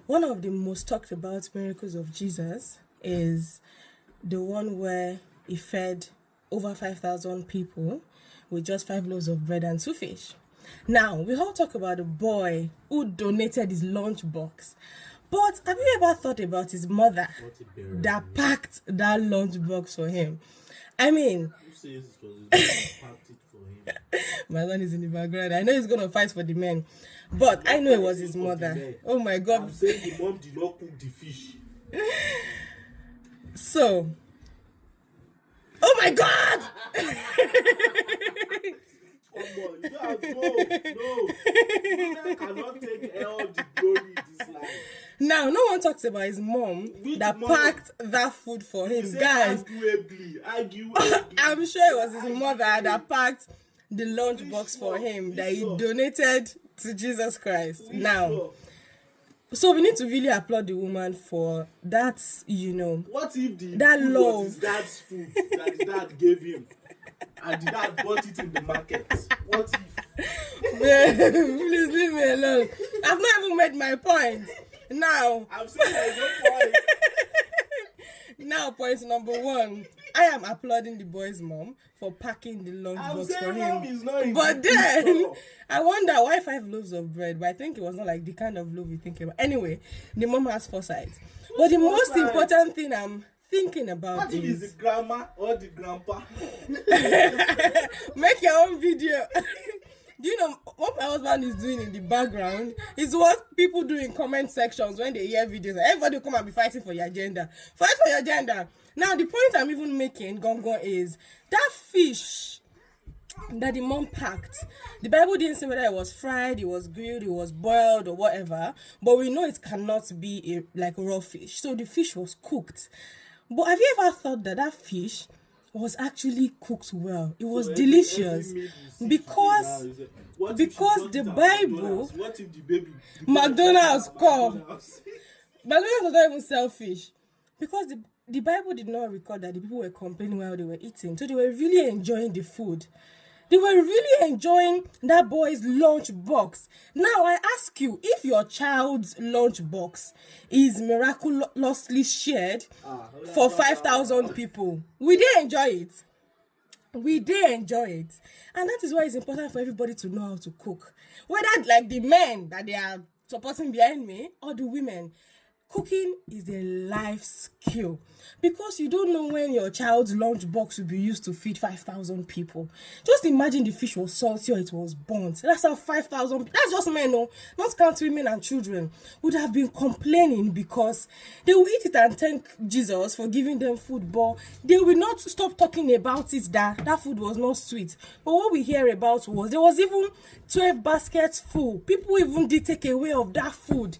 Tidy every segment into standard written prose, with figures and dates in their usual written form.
One of the most talked about miracles of Jesus is the one where he fed over 5,000 people with just 5 loaves of bread and 2 fish. Now, we all talk about the boy who donated his lunchbox. But have you ever thought about his mother that packed that lunchbox for him? I mean, Who says it was his mom packed it for him? my son is in the background. I know he's going to fight for the men. But I know it was his mother. Oh my God. I'm saying the mom did not cook the fish. So, oh my God! Come on, no. Women cannot take all the glory in this life. Now, no one talks about his mom that packed that food for him. Guys, Arguably. I'm sure it was his mother that packed the lunchbox for him that he donated to Jesus Christ. Now, so we need to really applaud the woman for that, What if the that food love. was his dad's food that his dad gave him and the dad bought it in the market? What if? Please leave me alone. I've not even made my point. Now, I'm saying there's no point. Now, point number one. I am applauding the boy's mom for packing the lunchbox for Mom him. is not in But the then, picture. I wonder why 5 loaves of bread. But I think it was not like the kind of loaf you think about. Anyway, the mom has foresight. But the most foresight? important thing I'm thinking about What if it's is the grandma or the grandpa? make your own video. Do you know what my husband is doing in the background? Is what people do in comment sections when they hear videos. Everybody will come and be fighting for your agenda. Fight for your agenda. Now, the point I'm even making, Gongon, is that fish that the mom packed. The Bible didn't say whether it was fried, it was grilled, it was boiled, or whatever. But we know it cannot be like raw fish. So the fish was cooked. But have you ever thought that fish was actually cooked well? It was delicious because the Bible, what if the baby McDonald's does not even sell fish, because the Bible did not record that the people were complaining while they were eating, so they were really enjoying the food. They were really enjoying that boy's lunch box. Now I ask you, if your child's lunch box is miraculously shared for 5,000 people, will they enjoy it? Will they enjoy it? And that is why it's important for everybody to know how to cook. Whether like the men that they are supporting behind me or the women. Cooking is a life skill, because you don't know when your child's lunch box will be used to feed 5,000 people. Just imagine the fish was salty or it was burnt. That's how 5,000, that's just men, no, not count women and children, would have been complaining because they will eat it and thank Jesus for giving them food, but they will not stop talking about it that food was not sweet. But what we hear about was there was even 12 baskets full. People even did take away of that food.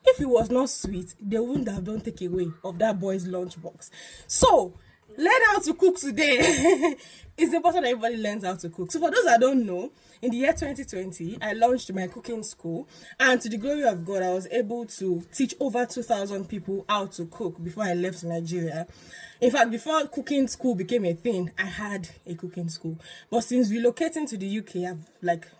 If it was not sweet, they wouldn't have done take away of that boy's lunchbox. So, learn how to cook today. It's important that everybody learns how to cook. So, for those that don't know, in the year 2020, I launched my cooking school. And to the glory of God, I was able to teach over 2,000 people how to cook before I left Nigeria. In fact, before cooking school became a thing, I had a cooking school. But since relocating to the UK, I've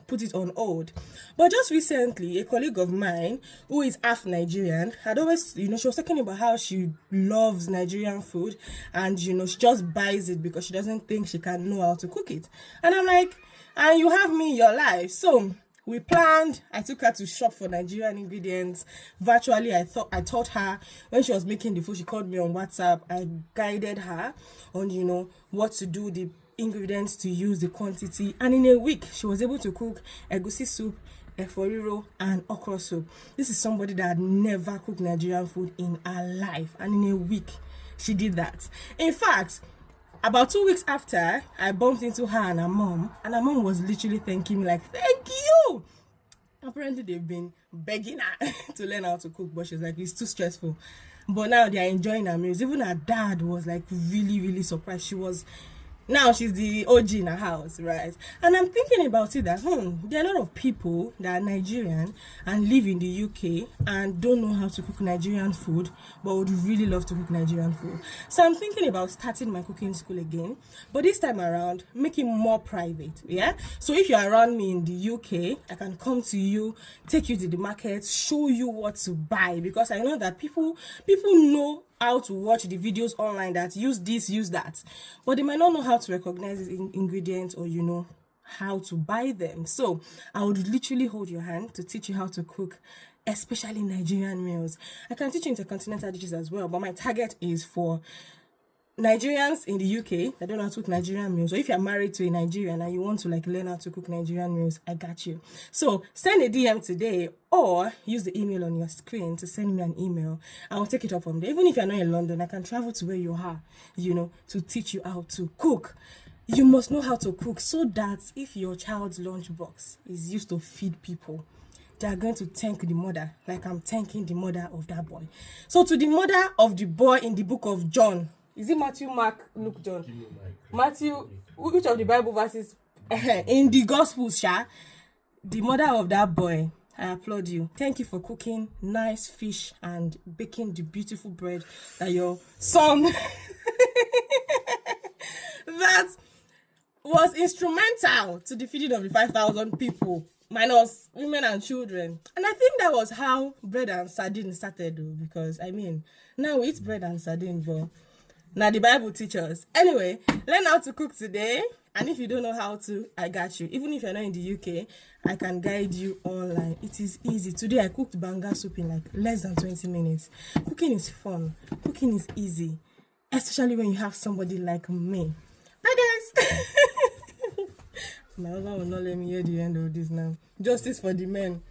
put it on hold. But just recently, a colleague of mine who is half Nigerian had always, she was talking about how she loves Nigerian food and, she just buys it because she doesn't think she can know how to cook it. And I'm like, and you have me in your life. So we planned. I took her to shop for Nigerian ingredients. Virtually, I taught her when she was making the food. She called me on WhatsApp. I guided her on, what to do, the ingredients to use, the quantity. And in a week, she was able to cook egusi soup, eforiro, and okra soup. This is somebody that had never cooked Nigerian food in her life. And in a week, she did that. In fact, about 2 weeks after, I bumped into her and her mom was literally thanking me like, thank you. Apparently, they've been begging her to learn how to cook, but she's like, it's too stressful. But now they are enjoying her meals. Even her dad was really, really surprised. She was Now she's the OG in her house, right? And I'm thinking about it that there are a lot of people that are Nigerian and live in the UK and don't know how to cook Nigerian food, but would really love to cook Nigerian food. So I'm thinking about starting my cooking school again, but this time around make it more private. Yeah. So if you're around me in the UK, I can come to you, take you to the market, show you what to buy, because I know that people know how to watch the videos online that use this, use that, but they might not know how to recognize the ingredients, or how to buy them. So I would literally hold your hand to teach you how to cook, especially Nigerian meals. I can teach you intercontinental dishes as well, but my target is for Nigerians in the UK that don't know how to cook Nigerian meals, or if you're married to a Nigerian and you want to learn how to cook Nigerian meals, I got you. So send a DM today, or use the email on your screen to send me an email. I will take it up from there. Even if you're not in London, I can travel to where you are, to teach you how to cook. You must know how to cook, so that if your child's lunchbox is used to feed people, they are going to thank the mother, like I'm thanking the mother of that boy. So to the mother of the boy in the book of John, is it Matthew, Mark, Luke, John? Matthew, which of the Bible verses? In the Gospels, the mother of that boy, I applaud you. Thank you for cooking nice fish and baking the beautiful bread that your son that was instrumental to the feeding of the 5,000 people, minus women and children. And I think that was how bread and sardine started, though, because now we eat bread and sardine, but now the Bible teaches. Anyway, learn how to cook today. And if you don't know how to, I got you. Even if you're not in the UK, I can guide you online. It is easy. Today I cooked banga soup in less than 20 minutes. Cooking is fun. Cooking is easy. Especially when you have somebody like me. Bye guys. My husband will not let me hear the end of this now. Justice for the men.